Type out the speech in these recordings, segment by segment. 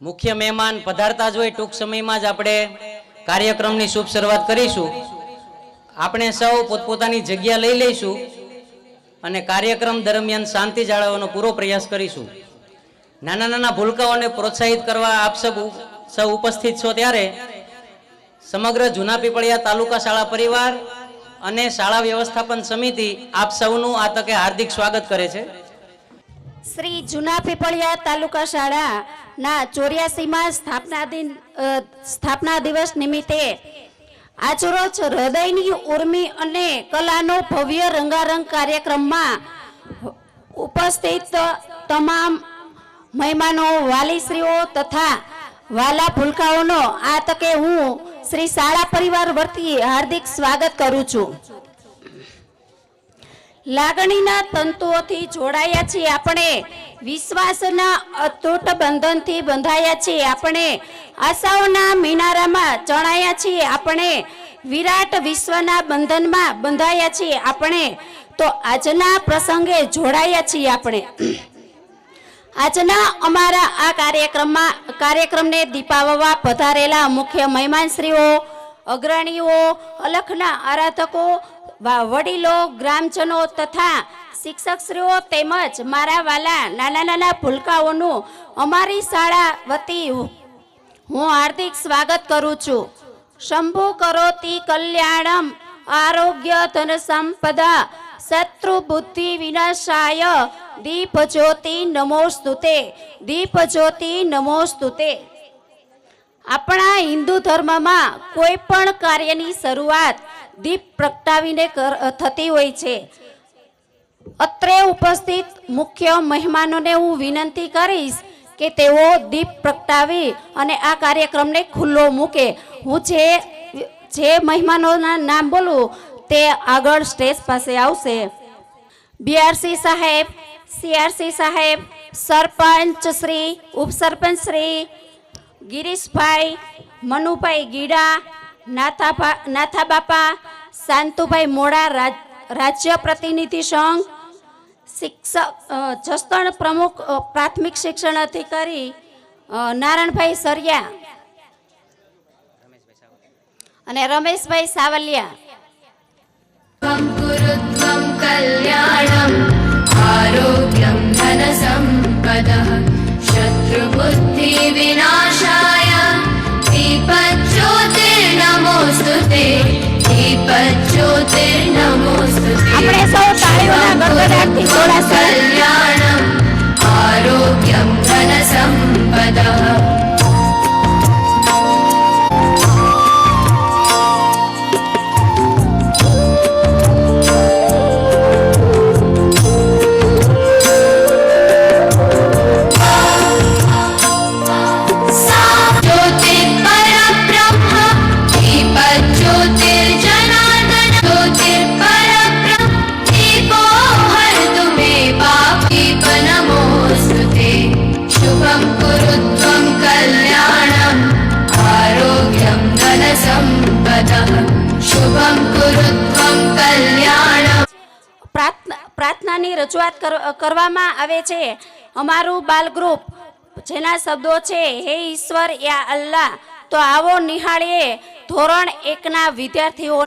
મુખ્ય મહેમાન પધારતા જ હોય ટૂંક સમયમાં જ આપણે કાર્યક્રમની શુભ શરૂઆત કરીશું। આપણે સૌ પોતપોતાની જગ્યા લઈ લઈશું અને કાર્યક્રમ દરમિયાન શાંતિ જાળવવાનો પૂરો પ્રયાસ કરીશું। નાના નાના ભૂલકાઓને પ્રોત્સાહિત કરવા આપ સૌ ઉપસ્થિત છો ત્યારે સમગ્ર જૂના પીપળિયા તાલુકા શાળા પરિવાર અને શાળા વ્યવસ્થાપન સમિતિ આપ સૌનું આ તકે હાર્દિક સ્વાગત કરે છે। શ્રી જૂના પીપળિયા તાલુકા શાળા ના 84માં સ્થાપના દિવસ નિમિત્તે આજરોજ હૃદયની ઉર્મી અને કલાનો ભવ્ય રંગારંગ કાર્યક્રમમાં ઉપસ્થિત તમામ મહેમાનો, વાલીશ્રીઓ તથા વાલા ભૂલકાઓનો આ તકે હું શ્રી શાળા પરિવાર વતી હાર્દિક સ્વાગત કરું છું। લાગણીના તંતુઓથી જોડાયા છીએ આપણે, વિશ્વાસના અતૂટ બંધનથી બંધાયા છીએ આપણે, આશાઓના મિનારામાં ચણાયા છીએ આપણે, વિરાટ વિશ્વના બંધનમાં બંધાયા છીએ આપણે, તો આજના પ્રસંગે જોડાયા છીએ આપણે। આજના અમારા આ કાર્યક્રમને દીપાવવા પધારેલા મુખ્ય મહેમાનશ્રીઓ, અગ્રણીઓ, અલખના આરાધકો, વડીલો, ગ્રામજનો તથા શિક્ષકશ્રીઓ તેમજ મારા વાલા નાના નાના ભૂલકાઓનું અમારી શાળા વતી હું હાર્દિક સ્વાગત કરું છું। શંભુ કરોતિ કલ્યાણમ આરોગ્ય ધન સંપદા શત્રુ બુદ્ધિ વિનાશાય દીપ જ્યોતિ નમોસ્તુતે, દીપ જ્યોતિ નમોસ્તુતે। આપણા હિન્દુ ધર્મમાં કોઈ પણ કાર્યની શરૂઆત દીપ પ્રગટાવીને થતી હોય છે। અત્રે ઉપસ્થિત મુખ્ય મહેમાનોને હું વિનંતી કરીશ કે તેઓ દીપ પ્રગટાવી અને આ કાર્યક્રમને ખુલ્લો મૂકે। હું જે મહેમાનોના નામ બોલું તે આગળ સ્ટેજ પાસે આવશે। બીઆરસી સાહેબ, સીઆરસી સાહેબ, સરપંચ શ્રી, ઉપસરપંચ શ્રી, ગિરીશભાઈ, મનુભાઈ ગીડા, નાથા બાપા, શાંતુભાઈ મોડા, રાજ્ય પ્રતિનિધિ સંઘ, શિક્ષક જસદણ પ્રમુખ પ્રાથમિક શિક્ષણ અધિકારી નારાયણભાઈ સરિયા અને રમેશભાઈ સાવલિયા। કલ્યાણમ આરોગ્યમ ધન સંપદઃ શત્રુબુદ્ધિ વિનાશાય દીપજ્યોતિર્નમોસ્તુતે, દીપજ્યોતિર્નમોસ્તુતે। આપણે સૌ તાળીઓના ગડગડાટથી જોડાશું। કલ્યાણમ આરોગ્યમ ધન સંપદઃ। પ્રાર્થનાની રજૂઆત કરવામાં આવે છે। અમારું બાલ ગ્રુપ જેના શબ્દો છે, હે ઈશ્વર યા અલ્લાહ। તો આવો નિહાળીએ ધોરણ 1ના વિદ્યાર્થીઓ।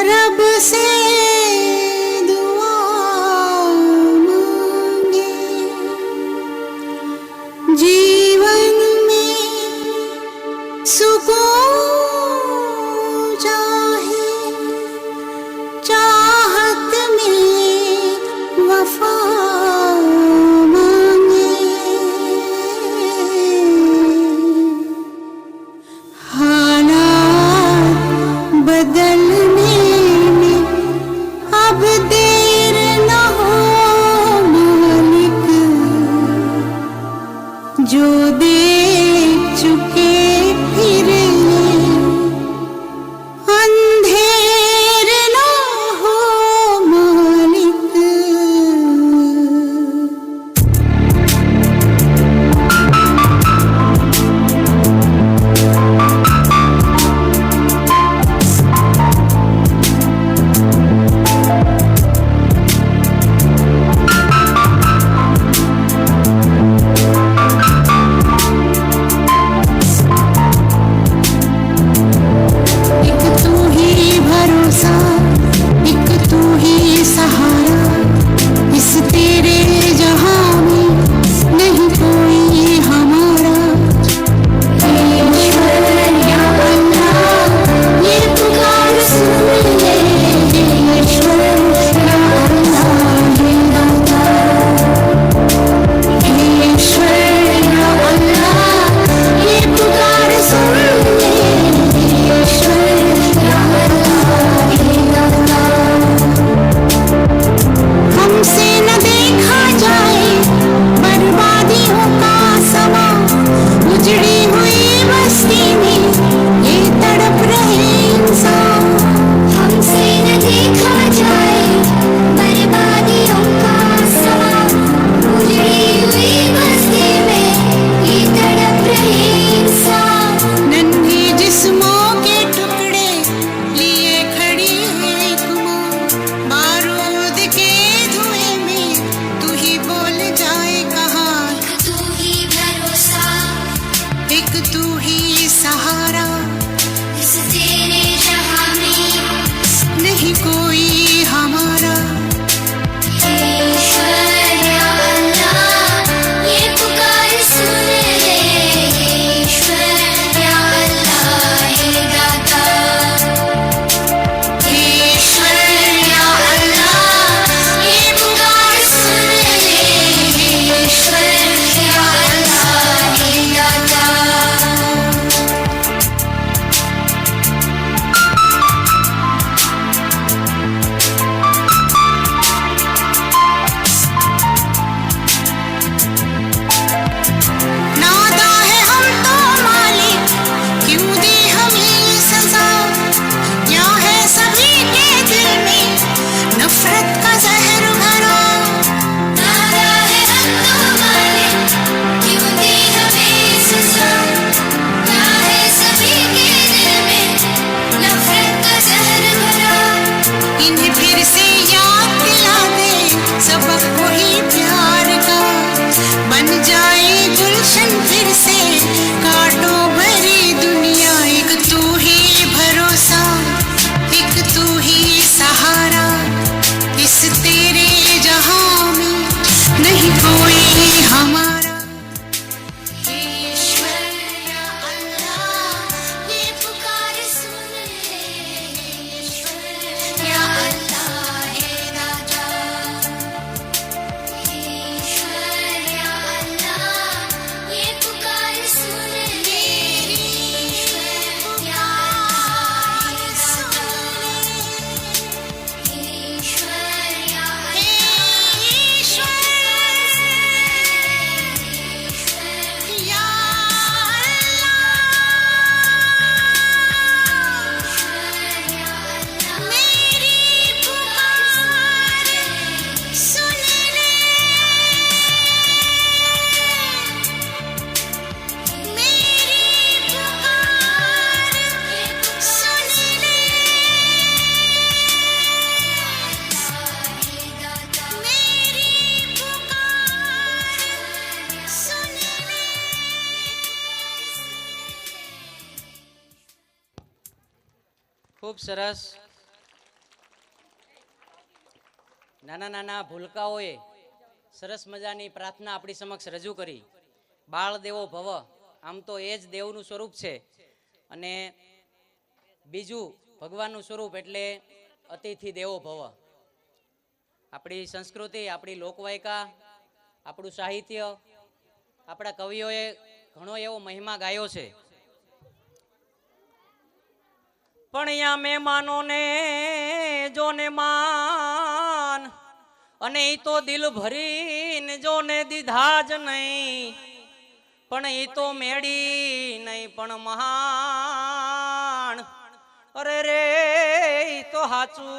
रब से दुआ मांगे, जीवन में सुकून चाहे, चाहत में वफा मांगे। तू ही सहारा, इस तेरे जहां में नहीं कोई हमारा। ईश्वर या अल्लाह ये पुकार सुन ले, ईश्वर या अल्लाह हे दाता, ईश्वर या अल्लाह ये पुकार सुन ले, ईश्वर या अल्लाह हे दाता। नादा है हम तो मालिक, क्यों दी हमें ये सजा? या है सभी के दिल में नफरत का जहर भरा? नादा है हम तो मालिक, क्यों दी हमें सजा? क्या है सभी के दिल में नफरत का जहर भरा? इन्हें फिर से याद दिला दे सबक वही प्यार का, बन जाए गुलशन फिर से कांटों भरी दुनिया। एक तू ही भरोसा, एक तू ही सहारा, इस तेरे जहां में नहीं कोई हमारा। ईश्वर या अल्लाह ये पुकार सुन ले, ईश्वर या अल्लाह हे दाता, ईश्वर या अल्लाह ये पुकार सुन ले, ईश्वर या अल्लाह हे दाता, ईश्वर या ખૂબ સરસ. નાના નાના ભૂલકાઓએ સરસ મજાની પ્રાર્થના આપણી સમક્ષ રજૂ કરી. બાળ દેવો ભવ, આમ તો એ જ દેવનું સ્વરૂપ છે, અને બીજું ભગવાનનું સ્વરૂપ એટલે અતિથિ દેવો ભવ. આપણી સંસ્કૃતિ, આપણી લોકવાયકા, આપણું સાહિત્ય, આપણા કવિઓએ ઘણો એવો મહિમા ગાયો છે. પણ અહીંયા મહેમાનોને જોને માન, અને એ તો દિલ ભરીને જોને દીધા જ નહીં, પણ એ તો મેળી નહીં પણ મહાન. અરે રે ઈ તો હાચું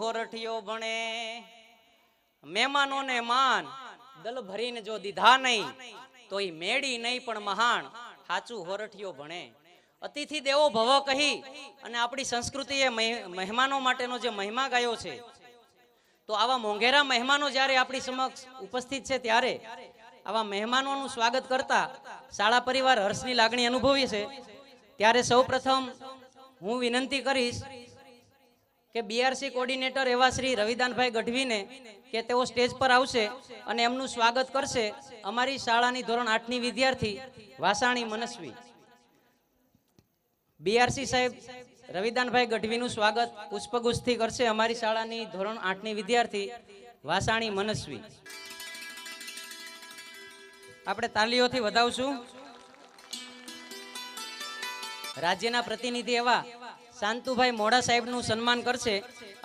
હોરઠિયો ભણે. મહેમાનોને માન દલ ભરીને જો દીધા નહીં તો એ મેળી નહીં પણ મહાન, હાચું હોરઠિયો ભણે. અતિથિ દેવો ભવ કહી અને આપણી સંસ્કૃતિએ મહેમાનો માટેનો જે મહિમા ગાયો છે, તો આવા મોંઘેરા મહેમાનો જ્યારે આપણી સમક્ષ ઉપસ્થિત છે ત્યારે આવા મહેમાનોનું સ્વાગત કરતા શાળા પરિવાર હર્ષની લાગણી અનુભવી છે. ત્યારે સૌપ્રથમ હું વિનંતી કરીશ કે બીઆરસી કોર્ડિનેટર એવા શ્રી રવિદાનભાઈ ગઢવીને કે તેઓ સ્ટેજ પર આવશે અને એમનું સ્વાગત કરશે અમારી શાળાની ધોરણ 8ની વિદ્યાર્થી વાસાણી મનસ્વી. બીઆરસી સાહેબ રવિદાનભાઈ ગઢવીનું સ્વાગત પુષ્પગુચ્છથી કરશે અમારી શાળાની ધોરણ 8ની વિદ્યાર્થી વાસાણી મનસ્વી. આપણે તાલીઓથી વધાવશું. રાજ્યના પ્રતિનિધિ એવા શાંતુભાઈ મોડા સાહેબનું સન્માન કરશે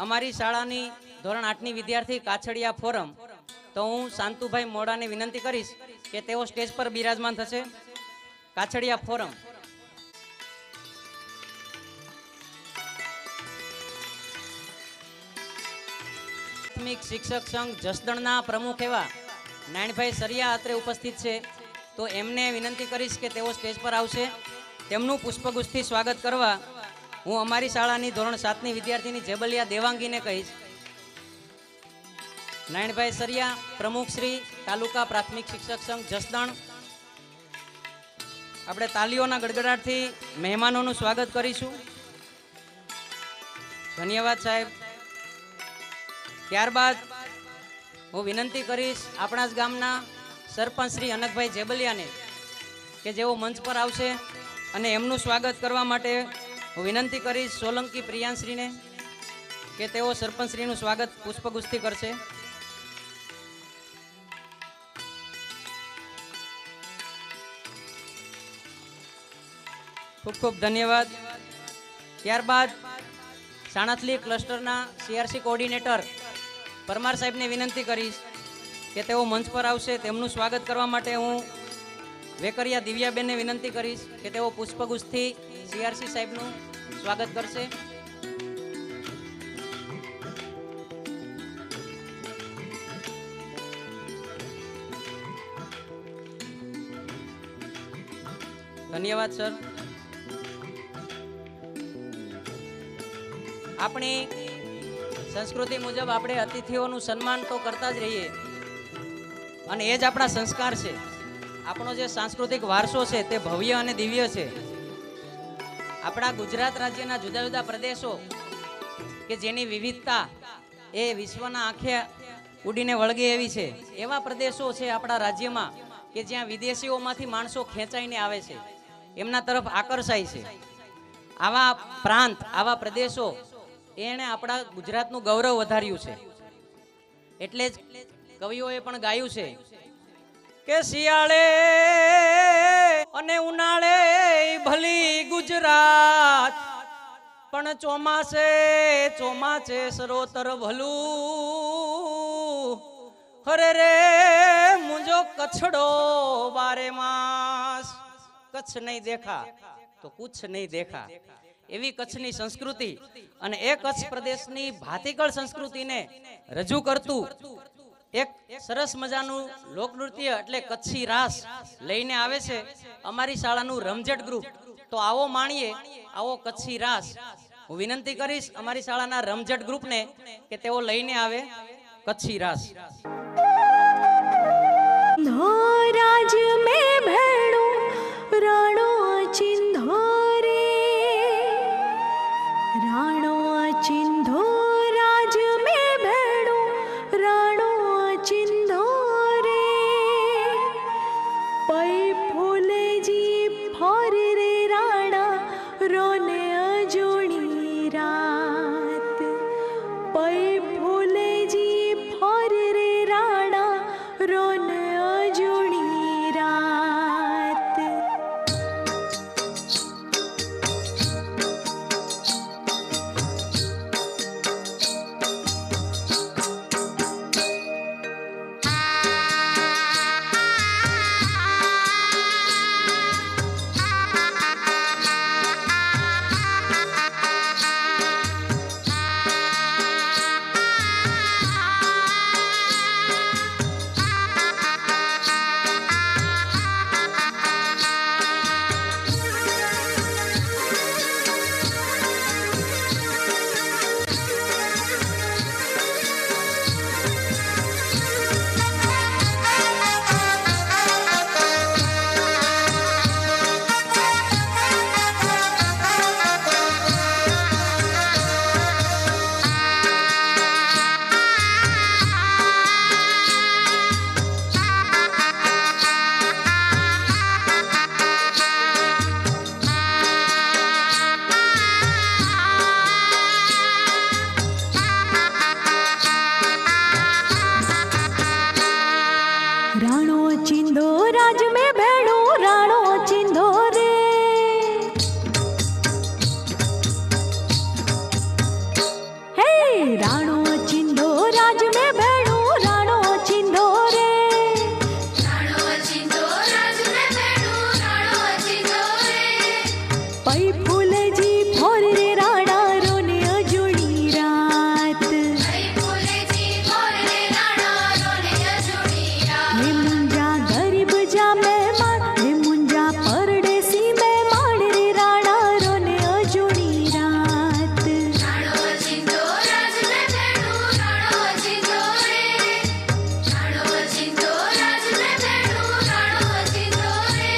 અમારી શાળાની ધોરણ 8ની વિદ્યાર્થી કાછડિયા ફોરમ. તો હું શાંતુભાઈ મોડાને વિનંતી કરીશ કે તેઓ સ્ટેજ પર બિરાજમાન થશે. કાછડિયા ફોરમ. પ્રાથમિક શિક્ષક સંઘ જસદણના પ્રમુખ એવા નારાયણભાઈ સરિયા અત્રે ઉપસ્થિત છે, તો એમને વિનંતી કરીશ કે તેઓ સ્ટેજ પર આવશે. તેમનું પુષ્પગુચ્છથી સ્વાગત કરવા હું અમારી શાળાની ધોરણ 7ની વિદ્યાર્થીની જેબલિયા દેવાંગીને કહીશ. નારાયણભાઈ સરિયા પ્રમુખ શ્રી તાલુકા પ્રાથમિક શિક્ષક સંઘ જસદણ. આપણે તાલીઓના ગડગડાટથી મહેમાનોનું સ્વાગત કરીશું. ધન્યવાદ સાહેબ. ત્યારબાદ હું વિનંતી કરીશ આપણા જ ગામના સરપંચ શ્રી અનકભાઈ જેબલિયાને કે જેઓ મંચ પર આવશે અને એમનું સ્વાગત કરવા માટે હું વિનંતી કરીશ સોલંકી પ્રિયાંશશ્રીને કે તેઓ સરપંચશ્રીનું સ્વાગત પુષ્પગુચ્છથી કરશે. ખૂબ ખૂબ ધન્યવાદ. ત્યારબાદ સાણથલી ક્લસ્ટરના સીઆરસી કોઓર્ડિનેટર પરમાર સાહેબને વિનંતી કરીશ કે તેઓ મંચ પર આવશે. તેમનું સ્વાગત કરવા માટે હું વેકરિયા દિવ્યાબેનને વિનંતી કરીશ કે તેઓ પુષ્પગુચ્છથી સીઆરસી સાહેબનું સ્વાગત કરશે. ધન્યવાદ સર. આપણી સંસ્કૃતિ મુજબ આપણે અતિથિઓનું સન્માન તો કરતા જ રહીએ અને એ જ આપણા સંસ્કાર છે. આપણો જે સાંસ્કૃતિક વારસો છે તે ભવ્ય અને દિવ્ય છે. આપણા ગુજરાત રાજ્યના જુદા જુદા પ્રદેશો કે જેની વિવિધતા એ વિશ્વના આંખે ઉડીને વળગે એવી છે, એવા પ્રદેશો છે આપણા રાજ્યમાં કે જ્યાં વિદેશીઓમાંથી માણસો ખેંચાઈને આવે છે, એમના તરફ આકર્ષાય છે. આવા પ્રાંત, આવા પ્રદેશો એણે આપણા ગુજરાતનું ગૌરવ વધાર્યું છે. એટલે જ કવિઓએ પણ ગાયું છે કે શિયાળે અને ઉનાળે ભલી ગુજરાત, પણ ચોમાસે ચોમાસે સરોતર ભલું. હરે રે મુંજો કચ્છડો બારે માસ, કચ્છ નહીં દેખા તો કુછ નહીં દેખા. એવી કચ્છની સંસ્કૃતિ અને એ કચ્છ પ્રદેશની ભાતીગળ સંસ્કૃતિને રજૂ કરતું એક સરસ મજાનું લોકનૃત્ય એટલે કચ્છી રાસ લઈને આવે છે અમારી શાળાનું રમઝટ ગ્રુપ. તો આવો માણીએ આવો કચ્છી રાસ. હું વિનંતી કરીશ અમારી શાળાના રમઝટ ગ્રુપને કે તેઓ લઈને આવે કચ્છી રાસ. राज में भेड़ो राणो चिंधो रे, राणो चिंधो राज में भेड़ो राणो चिंधो रे. पै फूले जी फर रे राणा रोने अजोणी रात. पै फूले जी फर रे राणा रोने अजोणी रात. राणो चिंधो राज में भेड़ो राणो चिंधो रे. हे राणो चिंधो राज में भेड़ो राणो चिंधो रे. राणो चिंधो राज में भेड़ो राणो चिंधो रे. पै फूले जी फोर रे राणा रोने अजोड़ी रात. पै फूले जी फोर रे राणा रोने अजोड़ी रात. हे मुंजा गरीब जा मेहमान, हे मुंजा परदेसी मेहमान रे राणा रोने अजोड़ी रात. राणो चिंधो राज में भेड़ो राणो चिंधो रे. राणो चिंधो राज में भेड़ो राणो चिंधो रे.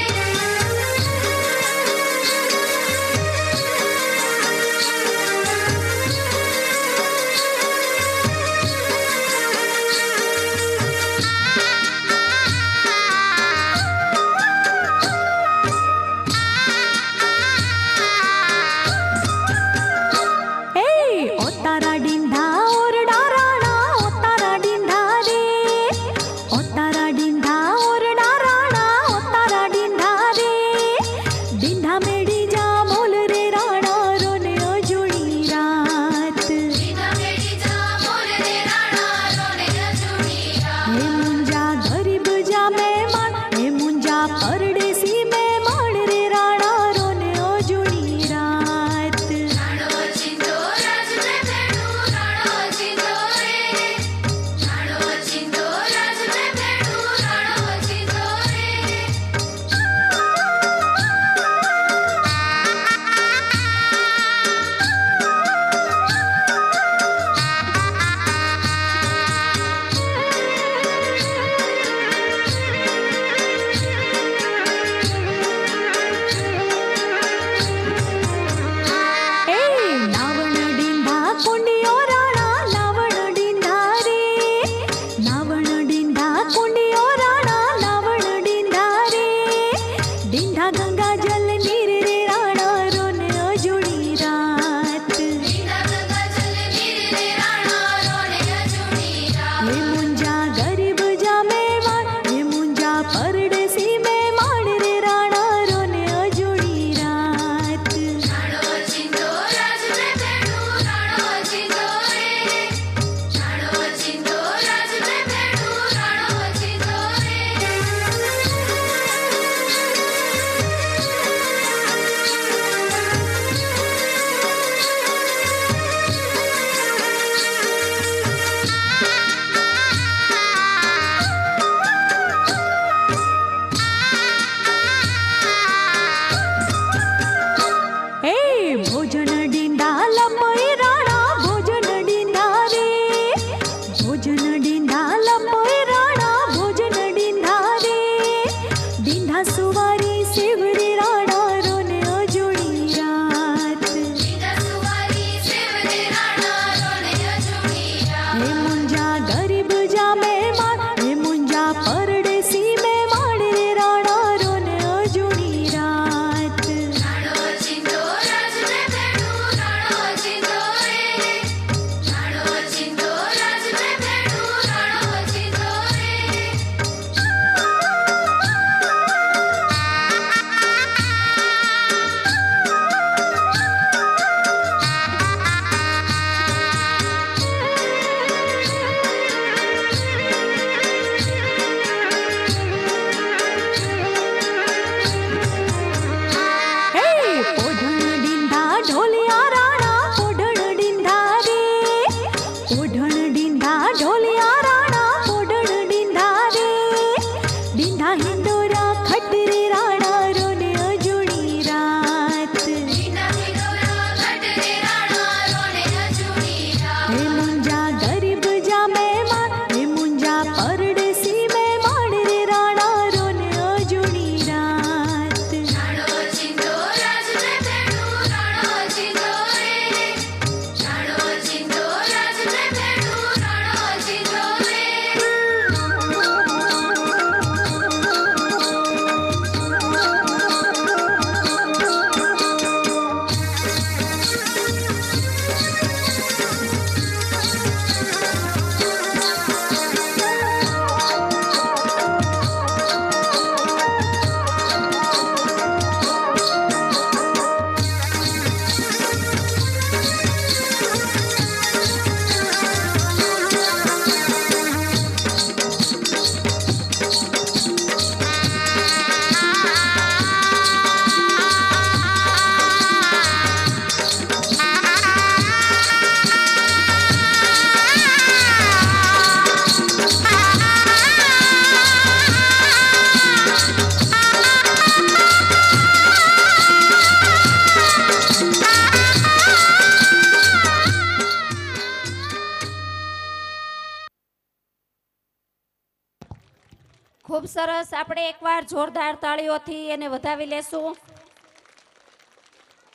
ખૂબ સરસ. આપણે એકવાર જોરદાર તાળીઓથી એને વધાવી લેશું.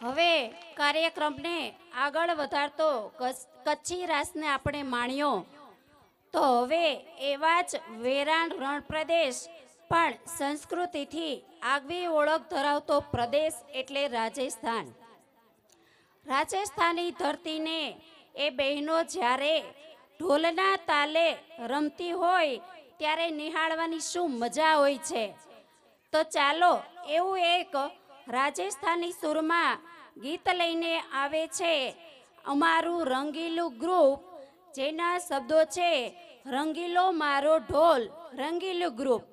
હવે કાર્યક્રમને આગળ વધારતો કચ્છી રાસને આપણે માણ્યો, તો હવે એવા જ વેરાન રણ પ્રદેશ પણ સંસ્કૃતિથી આગવી ઓળખ ધરાવતો પ્રદેશ એટલે રાજસ્થાન. રાજસ્થાની ધરતીને એ બહેનો જ્યારે ઢોલના તાલે રમતી હોય ત્યારે નિહાળવાની શું મજા હોય છે. તો ચાલો એવું એક રાજસ્થાની સૂરમાં ગીત લઈને આવે છે અમારું રંગીલું ગ્રુપ, જેના શબ્દો છે રંગીલો મારો ઢોલ, રંગીલું ગ્રુપ.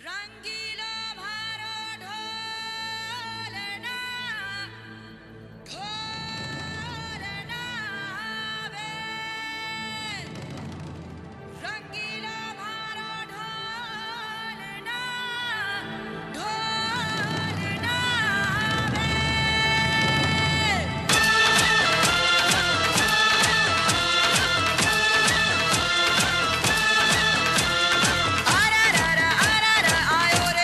रंगीला भारो ढोलना ढोलना वे रंगीला भारो ढोलना ढोलना वे आरा रा रा आयो रे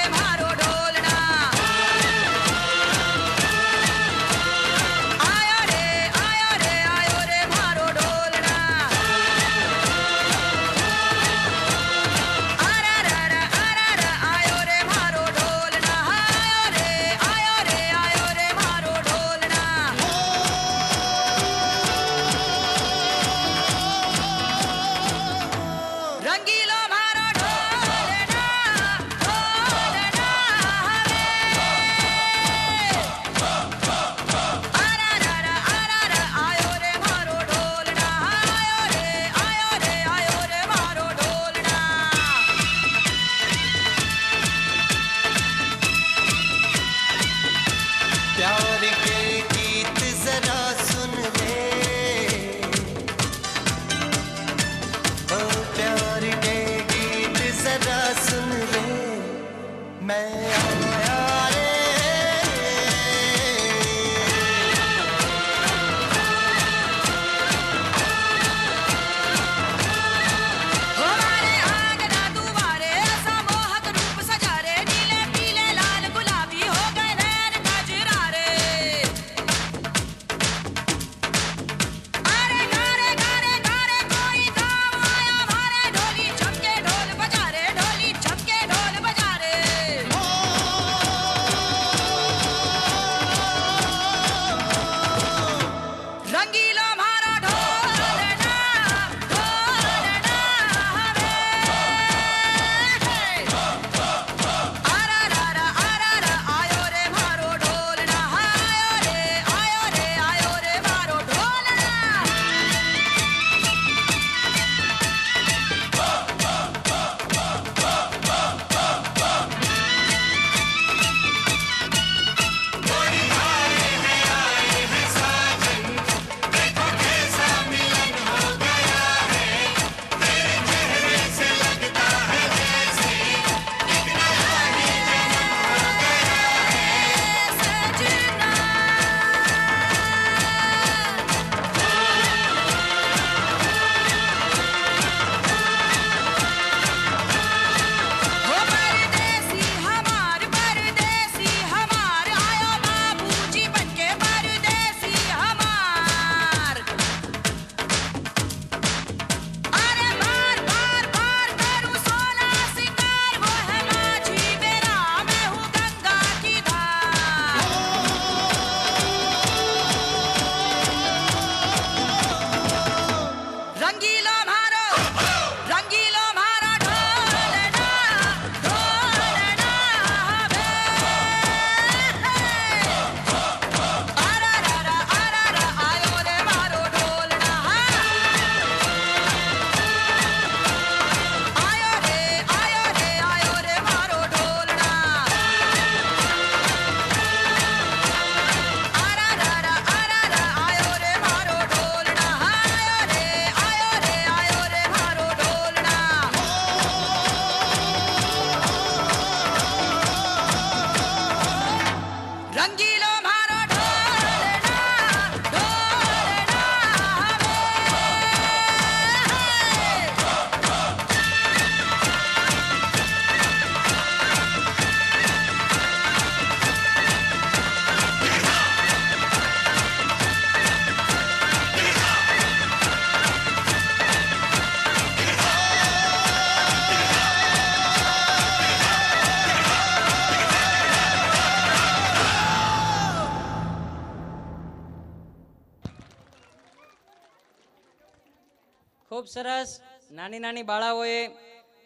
ખૂબ સરસ. નાની નાની બાળાઓએ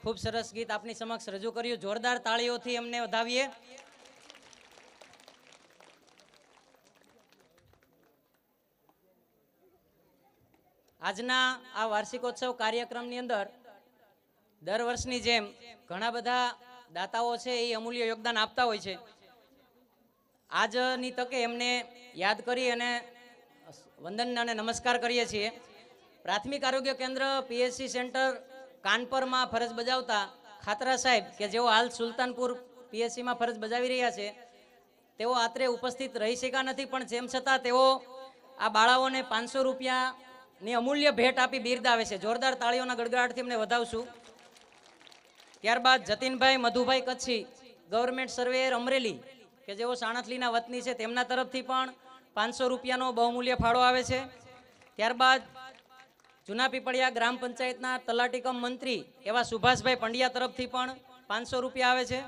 ખૂબ સરસ ગીત આપની સમક્ષ રજૂ કર્યું. જોરદાર તાળીઓથી એમને વધાવીએ. આજના આ વાર્ષિકોત્સવ કાર્યક્રમની અંદર દર વર્ષની જેમ ઘણા બધા દાતાઓ છે એ અમૂલ્ય યોગદાન આપતા હોય છે. આજની તકે એમને યાદ કરી અને વંદન અને નમસ્કાર કરીએ છીએ. પ્રાથમિક આરોગ્ય કેન્દ્ર પીએચસી સેન્ટર કાનપરમાં ફરજ બજાવતા ખાતરા સાહેબ કે જેઓ હાલ સુલતાનપુર પીએચસીમાં ફરજ બજાવી રહ્યા છે, તેઓ આત્રે ઉપસ્થિત રહી શક્યા નથી, પણ જેમ છતાં તેઓ આ બાળાઓને 500 રૂપિયાની અમૂલ્ય ભેટ આપી બિરદાવે છે. જોરદાર તાળીઓના ગડગડાટથી એમને વધાવશું. ત્યારબાદ જતીનભાઈ મધુભાઈ કચ્છી, ગવર્મેન્ટ સર્વેયર અમરેલી, કે જેઓ સાણથલીના વતની છે, તેમના તરફથી પણ 500 રૂપિયાનો બહુમૂલ્ય ફાળો આવે છે. ત્યારબાદ જૂના પીપળિયા ગ્રામ પંચાયતના તલાટીકમ મંત્રી એવા સુભાષભાઈ પંડ્યા તરફથી પણ 500 રૂપિયા આવે છે.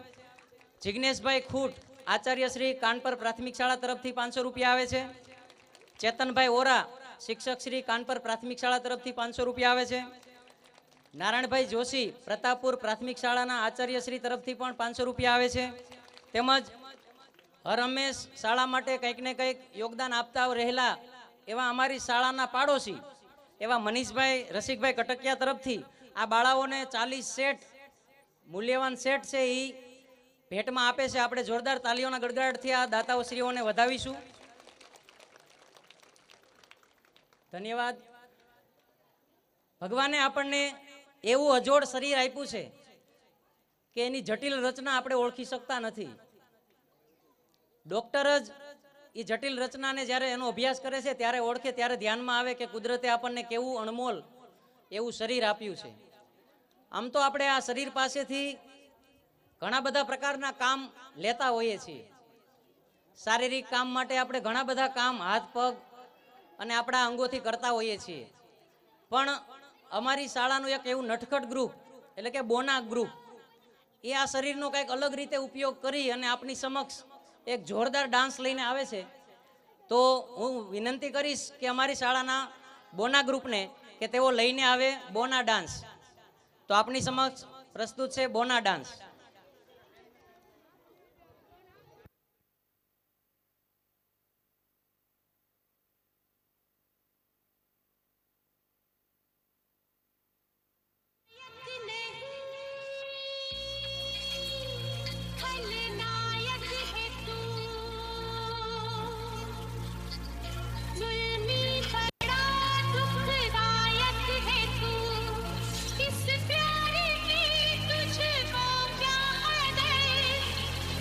જિગ્નેશભાઈ ખૂટ, આચાર્ય શ્રી કાનપર પ્રાથમિક શાળા તરફથી 500 રૂપિયા આવે છે. ચેતનભાઈ ઓરા, શિક્ષક શ્રી કાનપર પ્રાથમિક શાળા તરફથી 500 રૂપિયા આવે છે. નારાયણભાઈ જોશી, પ્રતાપપુર પ્રાથમિક શાળાના આચાર્ય શ્રી તરફથી પણ 500 રૂપિયા આવે છે. તેમજ હર હંમેશ શાળા માટે કંઈક ને કંઈક યોગદાન આપતા રહેલા એવા અમારી શાળાના પાડોશી એવા મનીષભાઈ રસિકભાઈ કટકિયા તરફથી આ બાળાઓને 40 સેટ મૂલ્યવાન સેટ છે એ ભેટમાં આપે છે. આપણે જોરદાર તાલીઓના ગડગડાટથી આ દાતાઓશ્રીઓને વધાવીશું. ધન્યવાદ. ભગવાને આપણને એવું અજોડ શરીર આપ્યું છે કે એની જટિલ રચના આપણે ઓળખી શકતા નથી. ડોક્ટર જ એ જટિલ રચનાને જ્યારે એનો અભ્યાસ કરે છે ત્યારે ઓળખે, ત્યારે ધ્યાનમાં આવે કે કુદરતે આપણને કેવું અણમોલ એવું શરીર આપ્યું છે. આમ તો આપણે આ શરીર પાસેથી ઘણા બધા પ્રકારના કામ લેતા હોઈએ છીએ. શારીરિક કામ માટે આપણે ઘણા બધા કામ હાથ પગ અને આપણા અંગોથી કરતા હોઈએ છીએ. પણ અમારી શાળાનું એક એવું નટખટ ગ્રુપ એટલે કે બોના ગ્રુપ એ આ શરીરનો કંઈક અલગ રીતે ઉપયોગ કરી અને આપની સમક્ષ એક જોરદાર ડાન્સ લઈને આવે છે. તો હું વિનંતી કરીશ કે અમારી શાળાના બોના ગ્રુપને કે તેઓ લઈને આવે બોના ડાન્સ. તો આપની સમક્ષ પ્રસ્તુત છે બોના ડાન્સ. खलनायक है तू, जुल्मी बड़ा दुखदायक है तू, किस प्यार की तुझको क्या हदर,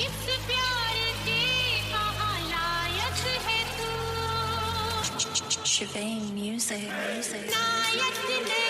किस प्यार के कहाँ लायक है तू. Shebang music. नायक नहीं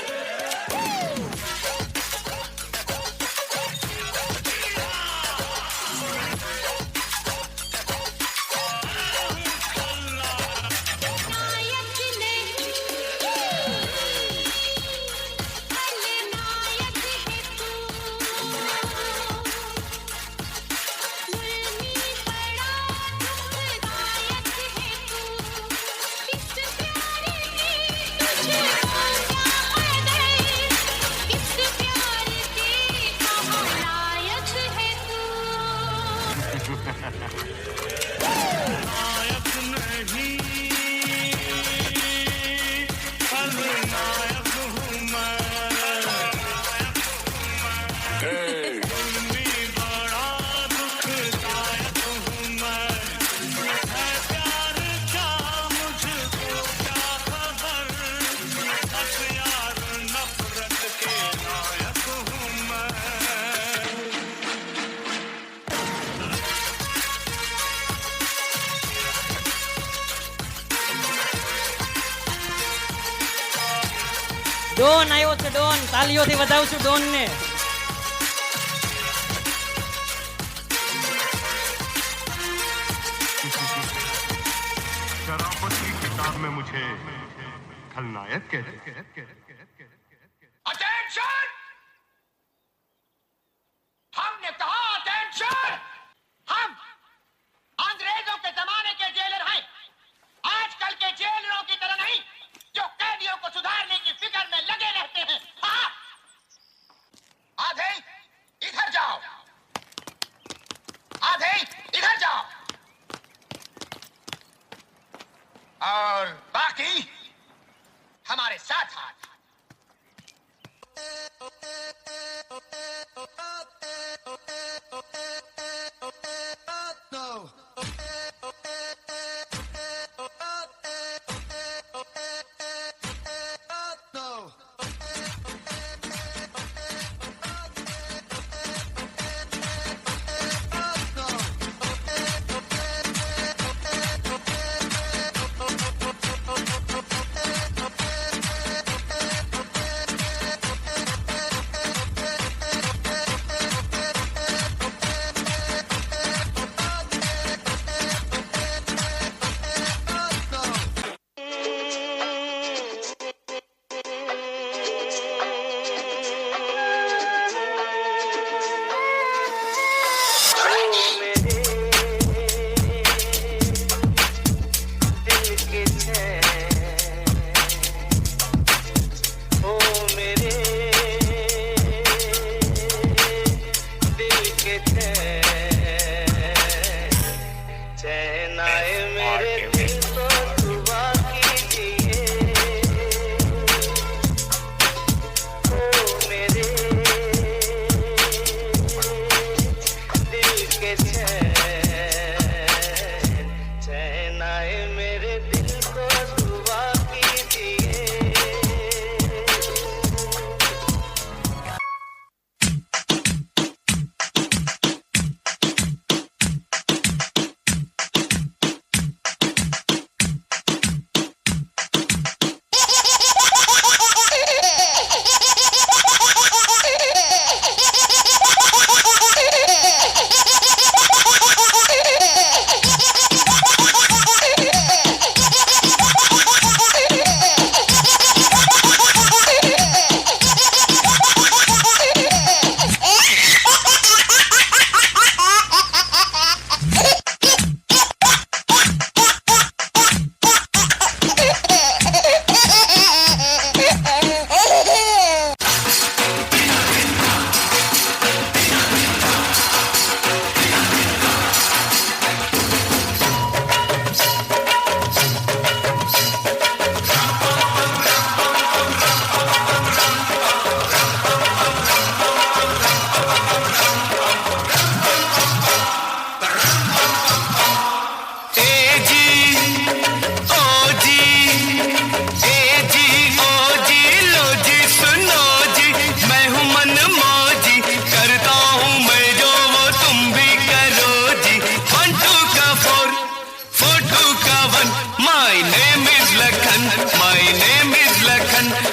ડોન આવ્યો છે. ડોન તાલીઓથી વધાવશું ડોન ને. शराफत की किताब में मुझे खलनायक कहते हैं. अटेंशन! हमने कहा अटेंशन! हम अंग्रेजों के जमाने के जेलर हैं, आजकल के जेलरों की तरह नहीं जो कैदियों को सुधारने की फिक्र में लगे रहते और बाकी हमारे साथ हाथ।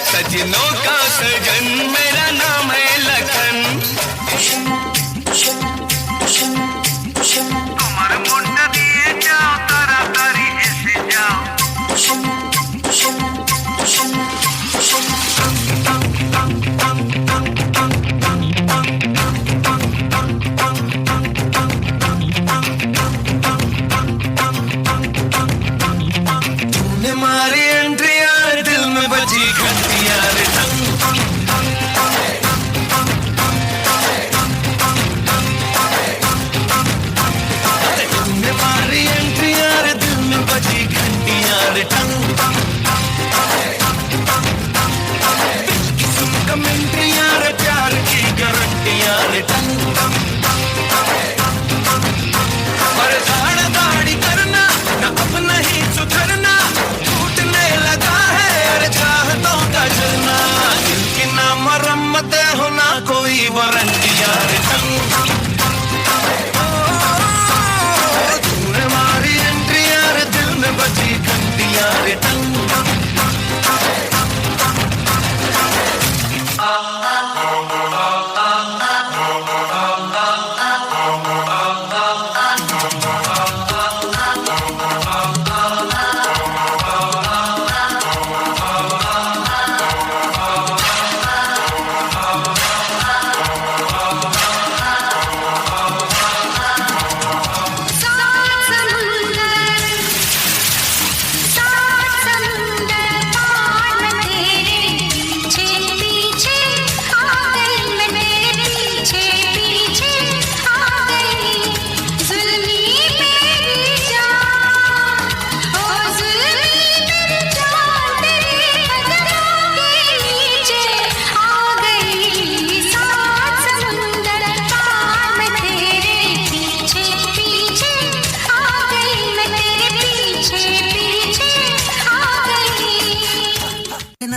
सजनों का सजन मेरा नाम है लखन। तुम्हार मुंड दिए जाओ तारा तारी ऐसे जाओ। तूने मारी एंट्री यार दिल में बजी घंटी यार।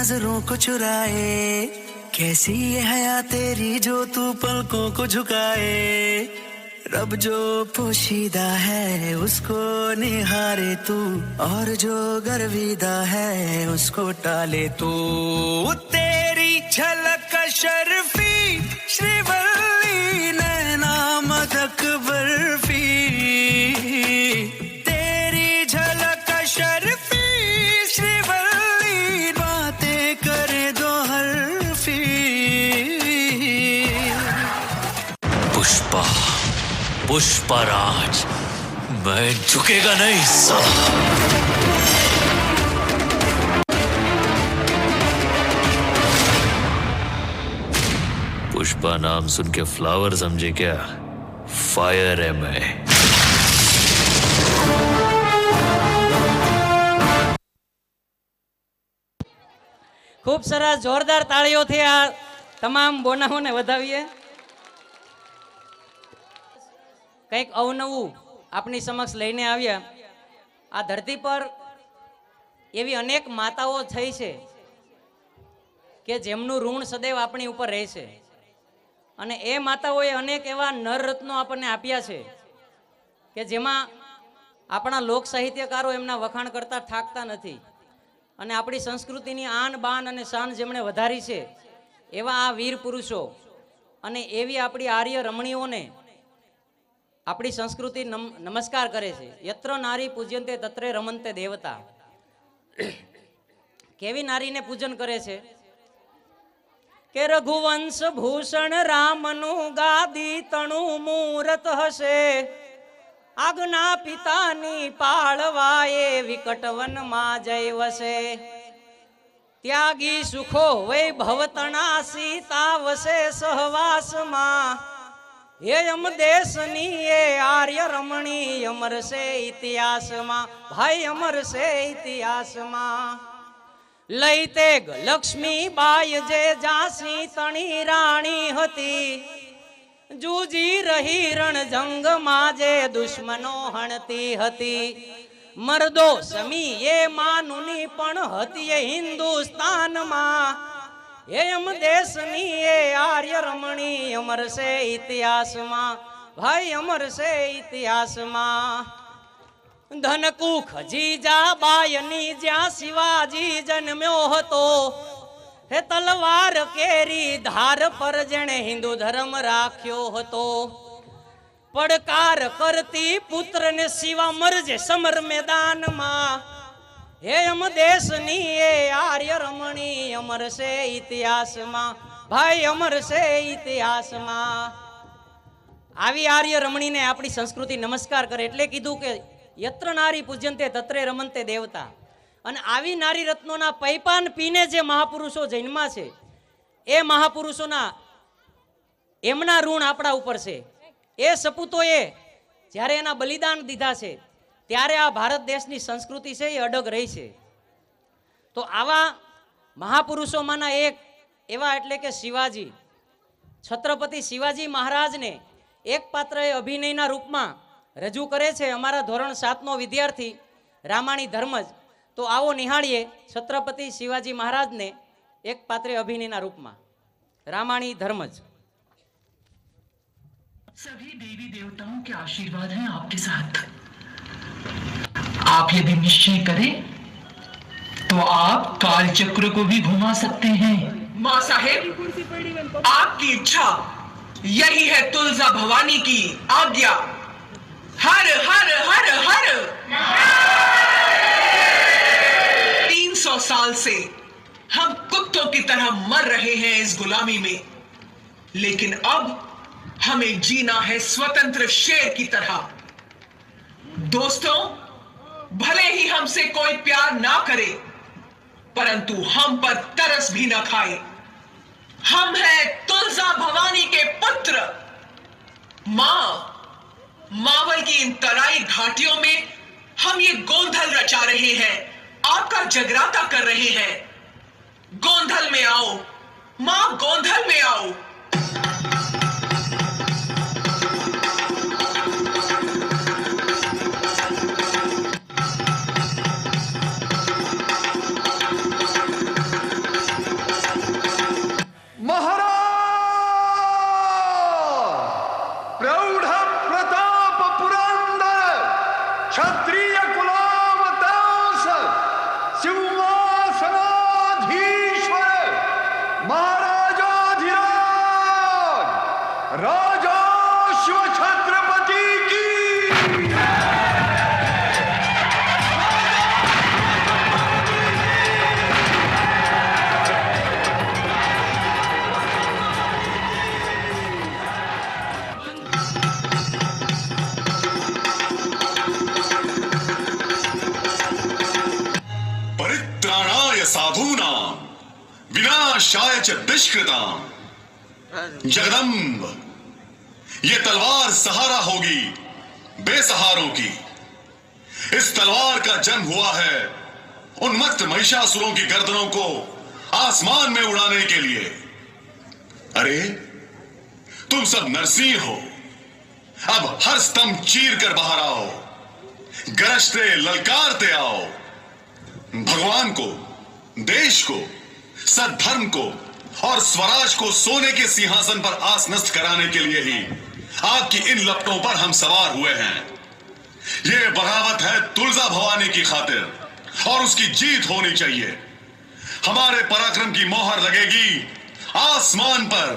नजरों को चुराए, कैसी ये हया तेरी जो तू पलकों को झुकाए। रब जो पोशीदा है उसको निहारे तू, और जो गर्विदा है उसको टाले तू। तेरी झलक शर्फी श्रीवल्ली नैना मदक बर्फी, तेरी झलक शर्फी श्रीवल्ली बातें करे दो हरफी। पुष्पा, पुष्पराज, मैं झुकेगा नहीं साला। पुष्पा नाम सुन के फ्लावर समझे क्या? फायर है मैं। ખૂબ સરસ, જોરદાર તાળીઓથી આ તમામ બોનાઓને વધાવીએ. કંઈક અવનવું આપની સમક્ષ લઈને આવ્યા. આ ધરતી પર એવી અનેક માતાઓ થઈ છે કે જેમનું ઋણ સદૈવ આપણી ઉપર રહેશે, અને એ માતાઓએ અનેક એવા નરરત્નો આપણને આપ્યા છે કે જેમાં આપણા લોક સાહિત્યકારો એમના વખાણ કરતા થાકતા નથી. અને આપણી સંસ્કૃતિની આન બાન અને શાન જેમણે વધારી છે એવા આ વીર પુરુષો અને એવી આપણી આર્ય રમણીઓને આપણી સંસ્કૃતિ નમસ્કાર કરે છે. યત્ર નારી પૂજ્યંતે તત્રે રમંતે દેવતા. કેવી નારીને પૂજન કરે છે કે રઘુવંશ ભૂષણ રામનું ગાદી તણું મૂરત હશે, આજ્ઞા પિતાની પાળવાએ વિકટવનમાં જય વસે. ત્યાગી સુખો વૈભવતણા સીતા વસે સહવાસમાં, હે અમ દેશની એ આર્ય રમણી અમરશે ઇતિહાસમાં. ભાઈ અમરશે ઇતિહાસમાં. લઈ તેગ લક્ષ્મી બાઈ જે ઝાંસી તણી રાણી હતી, જૂજી રહી રણજંગમાં જે દુશ્મનો હણતી હતી. મરદો સમી એ માનુની પણ હતી એ હિન્દુસ્તાનમાં, હે અમ દેશની એ આર્ય રમણી અમરશે ઇતિહાસમાં. ભાઈ અમરશે ઇતિહાસમાં. ધનકુખ જીજા બાયની જ્યાં શિવાજી જન્મ્યો હતો, હે તલવાર કેરી ધાર પર જેણે હિન્દુ ધર્મ રાખ્યો હતો. પડકાર કરતી પુત્રને શિવા મરજે સમર મેદાનમાં, હે અમ દેશની એ આર્ય રમણી અમરશે ઇતિહાસમાં. ભાઈ અમરશે ઇતિહાસમાં. આવી આર્ય રમણીને આપણી સંસ્કૃતિ નમસ્કાર કરે એટલે કીધું કે યત્ર નારી પૂજ્યંતે તત્રે રમંતે દેવતા. અને આવી નારી રત્નોના પૈપાન પીને જે મહાપુરુષો જન્મા છે એ મહાપુરુષોના એમના ઋણ આપણા ઉપર છે. એ સપૂતોએ જ્યારે એના બલિદાન દીધા છે ત્યારે આ ભારત દેશની સંસ્કૃતિ છે એ અડગ રહી છે. તો આવા મહાપુરુષોમાંના એક એવા એટલે કે શિવાજી, છત્રપતિ શિવાજી મહારાજને એક પાત્રએ અભિનયના રૂપમાં રજૂ કરે છે અમારા ધોરણ 7નો વિદ્યાર્થી રામાણી ધર્મજ. તો આવો નિહાળીએ છત્રપતિ શિવાજી મહારાજને એક પાત્રે અભિનયના રૂપમાં. રામાણી ધર્મજ. सभी देवी देवताओं के आशीर्वाद हैं आपके साथ. आप यदि निश्चय करें तो आप काल चक्र को भी घुमा सकते हैं. माँ साहेब, आपकी इच्छा यही है तुलजा भवानी की आज्ञा. हर हर हर हर 300 साल से हम कुत्तों की तरह मर रहे हैं इस गुलामी में, लेकिन अब हमें जीना है स्वतंत्र शेर की तरह. दोस्तों, भले ही हमसे कोई प्यार ना करे, परंतु हम पर तरस भी न खाए. हम हैं तुलजा भवानी के पुत्र. मां, मावल की इन तराई घाटियों में हम ये गोंधल रचा रहे हैं, आपका जगराता कर रहे हैं. गोंधल में आओ मां, गोंधल में आओ. क्षत्रिय कुलावतांस सिंहासनाधीश्वर महाराजाधिराज राजा शिव छत्रपति की परित्राणाय साधूनां विनाशाय च दुष्कृतां जगदम्ब, ये तलवार सहारा होगी बेसहारों की। इस तलवार का जन्म हुआ है उन्मत्त महिषासुरों की गर्दनों को आसमान में उड़ाने के लिए। अरे तुम सब नरसिंह हो, अब हर स्तंभ चीर कर बाहर आओ, गरजते ललकारते आओ। भगवान को, देश को, सद्धर्म को और स्वराज को सोने के सिंहासन पर आसनस्थ कराने के लिए ही आपकी इन लपटों पर हम सवार हुए हैं। ये बगावत है तुलजा भवानी की खातिर और उसकी जीत होनी चाहिए। हमारे पराक्रम की मोहर लगेगी आसमान पर।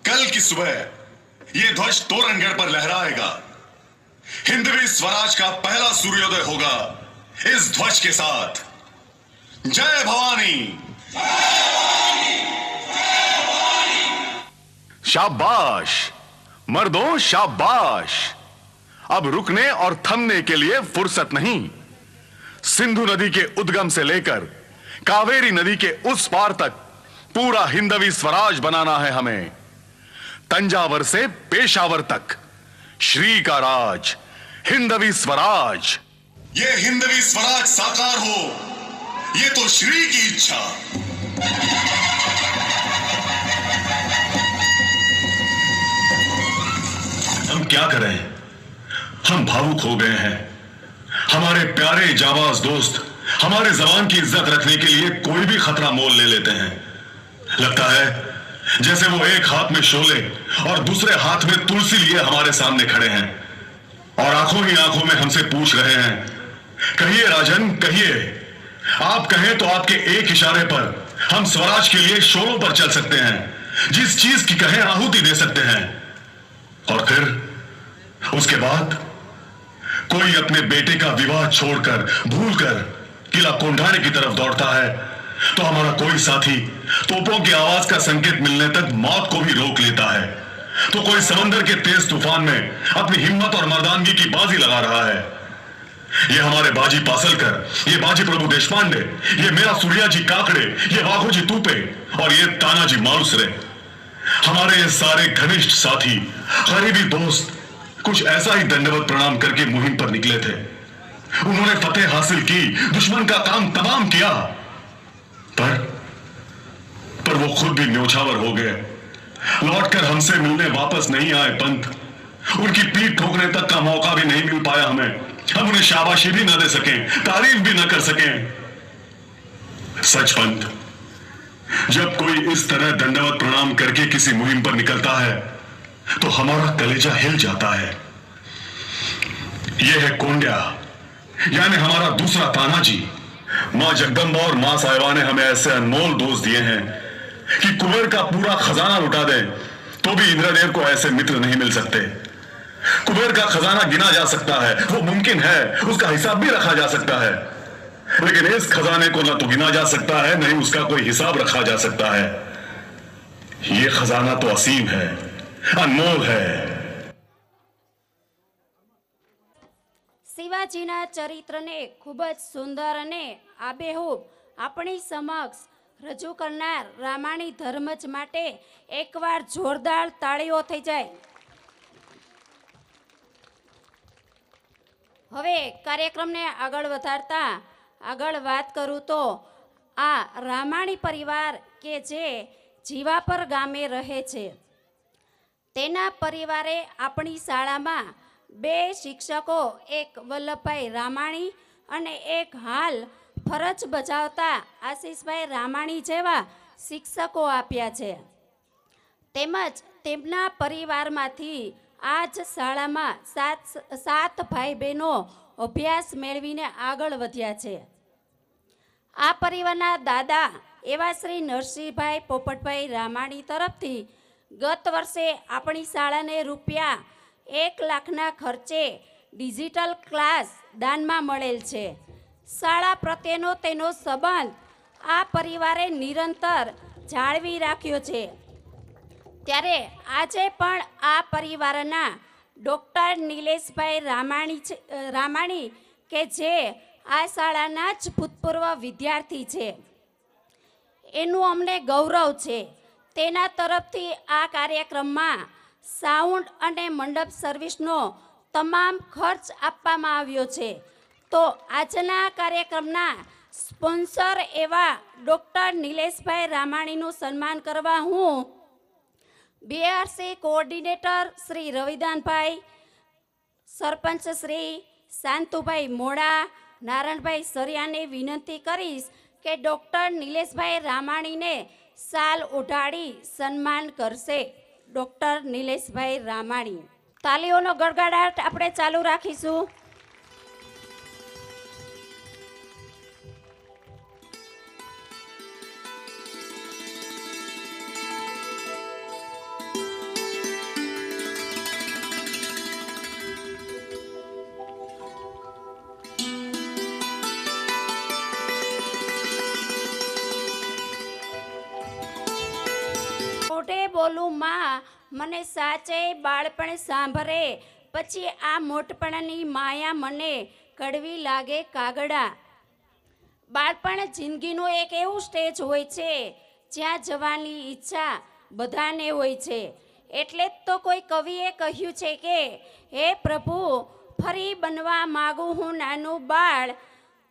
कल की सुबह यह ध्वज तोरणगढ़ पर लहराएगा। हिंदवी स्वराज का पहला सूर्योदय होगा इस ध्वज के साथ। जय भवानी। शाबाश मर्दों, शाबाश। अब रुकने और थमने के लिए फुर्सत नहीं। सिंधु नदी के उद्गम से लेकर कावेरी नदी के उस पार तक पूरा हिंदवी स्वराज बनाना है हमें। तंजावर से पेशावर तक श्री का राज, हिंदवी स्वराज। ये हिंदवी स्वराज साकार हो, ये तो श्री की इच्छा। हम क्या करें, हम भावुक हो गए हैं। हमारे प्यारे जाबाज दोस्त हमारे जबान की इज्जत रखने के लिए कोई भी खतरा मोल ले लेते हैं। लगता है जैसे वो एक हाथ में शोले और दूसरे हाथ में तुलसी लिए हमारे सामने खड़े हैं और आंखों ही आंखों में हमसे पूछ रहे हैं, कहिए राजन, कहिए। आप कहें तो आपके एक इशारे पर हम स्वराज के लिए शोलों पर चल सकते हैं, जिस चीज की कहें आहुति दे सकते हैं। और फिर उसके बाद कोई अपने बेटे का विवाह छोड़कर, भूलकर किला कोंढाने की तरफ दौड़ता है तो हमारा कोई साथी तोपों की आवाज का संकेत मिलने तक मौत को भी रोक लेता है। तो कोई समंदर के तेज तूफान में अपनी हिम्मत और मर्दानगी की बाजी लगा रहा है। ये हमारे बाजी पासलकर, ये बाजी प्रभु देशपांडे, ये मेरा सूर्या जी काकड़े, ये वाघो जी तूपे और ये तानाजी मालुसरे, हमारे ये सारे घनिष्ठ साथी, करीबी दोस्त कुछ ऐसा ही दंडवत प्रणाम करके मुहिम पर निकले थे। उन्होंने फतेह हासिल की, दुश्मन का काम तमाम किया, पर वो खुद भी न्योछावर हो गए। लौटकर हमसे मिलने वापस नहीं आए पंत। उनकी पीठ ठोकने तक का मौका भी नहीं मिल पाया हमें। हम उन्हें शाबाशी भी न दे सकें, तारीफ भी न कर सकें। सच पंत, जब कोई इस तरह दंडवत प्रणाम करके किसी मुहिम पर निकलता है तो हमारा कलेजा हिल जाता है। यह है कोंड्या, यानी हमारा दूसरा तानाजी। मां जगदम्बा और मां साहिबा ने हमें ऐसे अनमोल दोस्त दिए हैं कि कुबेर का पूरा खजाना लुटा दे तो भी इंद्रदेव को ऐसे मित्र नहीं मिल सकते। कुबेर का खजाना गिना जा सकता है, वो मुमकिन है, उसका हिसाब भी रखा जा सकता है, लेकिन इस खजाने को न तो गिना जा सकता है, नहीं उसका कोई हिसाब रखा जा सकता है। ये खजाना तो असीम है, अनमोल है। શિવાજીના ચરિત્રને ખૂબ જ સુંદર અને આબેહૂબ આપણી સમક્ષ રજૂ કરનાર રામાણી ધર્મજ માટે એકવાર જોરદાર તાળીઓ થઈ જાય। હવે કાર્યક્રમને આગળ વધારતા આગળ વાત કરું તો આ રામાણી પરિવાર કે જે જીવાપર ગામે રહે છે તેના પરિવારે આપણી શાળામાં 2 શિક્ષકો, એક વલ્લભભાઈ રામાણી અને એક હાલ ફરજ બજાવતા આશીષભાઈ રામાણી જેવા શિક્ષકો આપ્યા છે। તેમજ તેમના પરિવારમાંથી આ જ શાળામાં સાત ભાઈ બહેનો અભ્યાસ મેળવીને આગળ વધ્યા છે. આ પરિવારના દાદા એવા શ્રી નરસિંહભાઈ પોપટભાઈ રામાણી તરફથી ગત વર્ષે આપણી શાળાને રૂપિયા 1 લાખના ખર્ચે ડિજિટલ ક્લાસ દાનમાં મળેલ છે. શાળા પ્રત્યેનો તેનો સંબંધ આ પરિવારે નિરંતર જાળવી રાખ્યો છે. ત્યારે આજે પણ આ પરિવારના ડૉક્ટર નિલેશભાઈ રામાણી કે જે આ શાળાના જ ભૂતપૂર્વ વિદ્યાર્થી છે, એનું અમને ગૌરવ છે. તેના તરફથી આ કાર્યક્રમમાં સાઉન્ડ અને મંડપ સર્વિસનો તમામ ખર્ચ આપવામાં આવ્યો છે. તો આજના કાર્યક્રમના સ્પોન્સર એવા ડૉક્ટર નિલેશભાઈ રામાણીનું સન્માન કરવા હું બીઆરસી કોઓર્ડિનેટર શ્રી રવિદાનભાઈ, સરપંચ શ્રી શાંતુભાઈ મોડા, નારણભાઈ સરિયાને વિનંતી કરીશ કે ડૉક્ટર નિલેશભાઈ રામાણીને શાલ ઓઢાડી સન્માન કરશે. ડૉક્ટર નિલેશભાઈ રામાણી. તાલીઓનો ગડગડાટ આપણે ચાલુ રાખીશું. બોલું માં મને સાચે બાળપણ સાંભળે, પછી આ મોટપણની માયા મને કડવી લાગે કાગડા. બાળપણ જિંદગીનું એક એવું સ્ટેજ હોય છે જ્યાં જવાની ઈચ્છા બધાને હોય છે. એટલે જ તો કોઈ કવિએ કહ્યું છે કે હે પ્રભુ, ફરી બનવા માગું હું નાનું બાળ,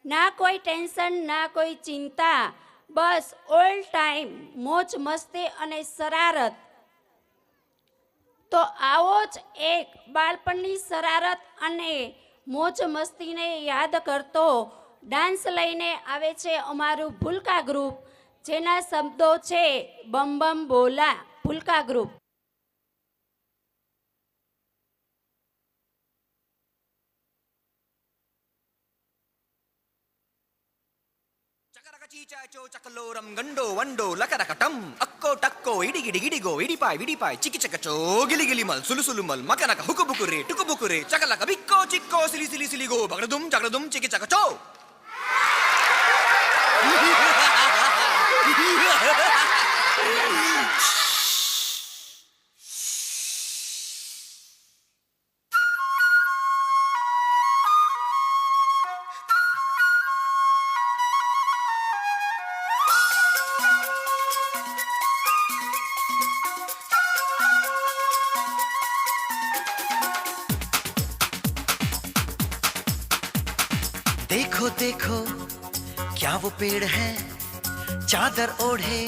ના કોઈ ટેન્શન ના કોઈ ચિંતા, બસ ઓલ ટાઈમ મોજ મસ્તી અને શરારત. તો આવો જ એક બાળપણની શરારત અને મોજ મસ્તીને યાદ કરતો ડાન્સ લઈને આવે છે અમારું ભૂલકા ગ્રુપ, જેના શબ્દો છે બમ બમ બોલા. ભૂલકા ગ્રુપ. చీచాచో చకలోరం గండో వండో లకరకటం అక్కో టక్కో ఇడిగిడి గిడిగో ఇడిపాయ్ విడిపాయ్ చికిచకచో గిలిగిలి మల్ సులుసులు మల్ మకనక హుకుబుకురే టుకుబుకురే చకలక బిక్కో చిక్కో సిలి సిలి సిలిగో బగడదుం జగడదుం చికిచకచో. देखो देखो क्या वो पेड़ है, चादर ओढ़े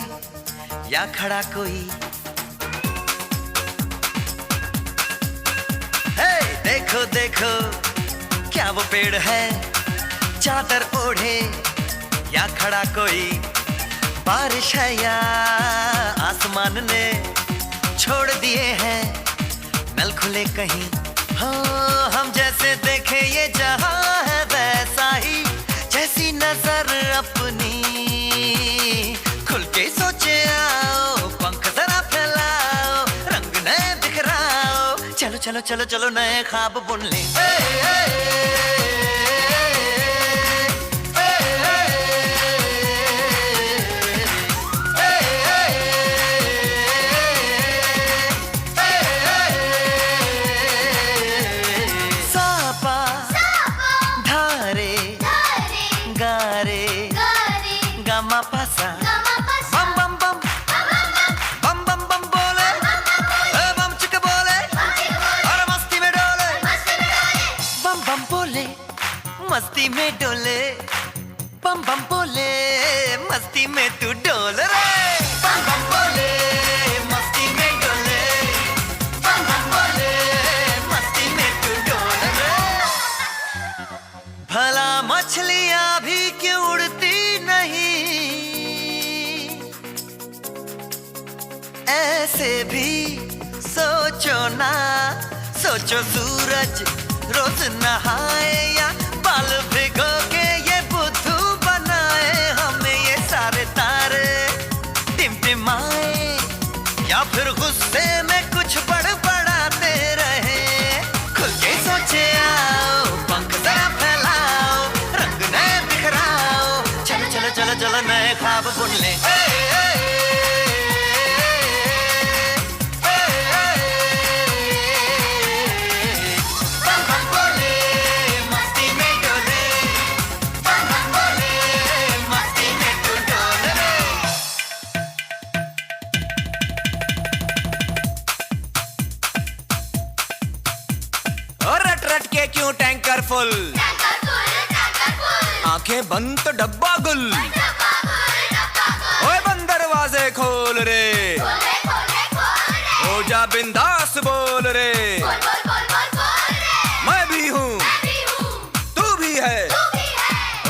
या खड़ा कोई. हे देखो देखो क्या वो पेड़ है, चादर ओढ़े या खड़ा कोई. बारिश है या आसमान ने छोड़ दिए हैं नल खुले कहीं. हाँ हम जैसे देखे ये जहां है वैसा ही, जैसी नजर अपनी खुल के सोचे आओ, पंख जरा फैलाओ, रंग नए बिखराओ, चलो चलो चलो चलो नए ख्वाब बुन ले. मस्ती में डोले बम बम बोले, मस्ती में तू डोल रे. बम बम बोले मस्ती में डोले, बम बम बोले मस्ती में तू डोल रे. भला मछलियां भी क्यों उड़ती नहीं, ऐसे भी सोचो ना सोचो सूरज रोज नहाए या बाल भिगो के ये बुद्धू बनाए, हमें ये सारे तारे टिमटिमाए या फिर गुस्से में कुछ बड़बड़ाते रहे। खुल के सोचे आओ, पंख जरा फैलाओ, रंग नए बिखराओ, चलो चलो चलो चलो नए ख्वाब बुन ले। क्यों टैंकर फुल, आंखें बंद तो डब्बा गुल, ओए बंद दरवाजे खोल रे, हो जा बिंदास बोल रे, मैं भी हूँ तू भी है,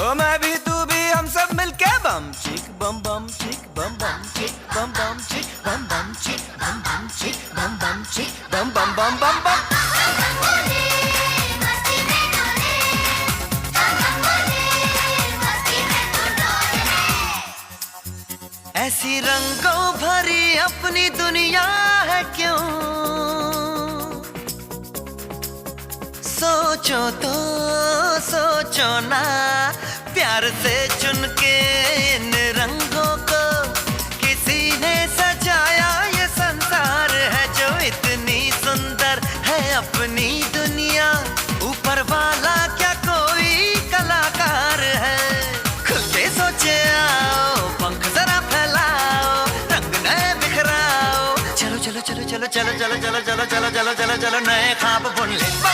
ओ मैं भी तू भी, हम सब मिलके बम चिक बम बम चिक बम बम चिक बम बम चिक बम बम चिक बम बम चिक बम बम चिक बम बम बम बम बम। ऐसी रंगों भरी अपनी दुनिया है क्यों, सोचो तो सोचो ना, प्यार से चुन के इन रंगों को किसी ने सजाया, ये संसार है जो इतनी सुंदर है अपनी दुनिया, ऊपर वाला क्या कोई कलाकार है। खुल के सोचे आओ, पंख जरा फैलाओ, रंग नए बिखराओ, चलो चलो चलो चलो चलो चलो चलो चलो चलो चलो चलो चलो नए ख्वाब बुन ले।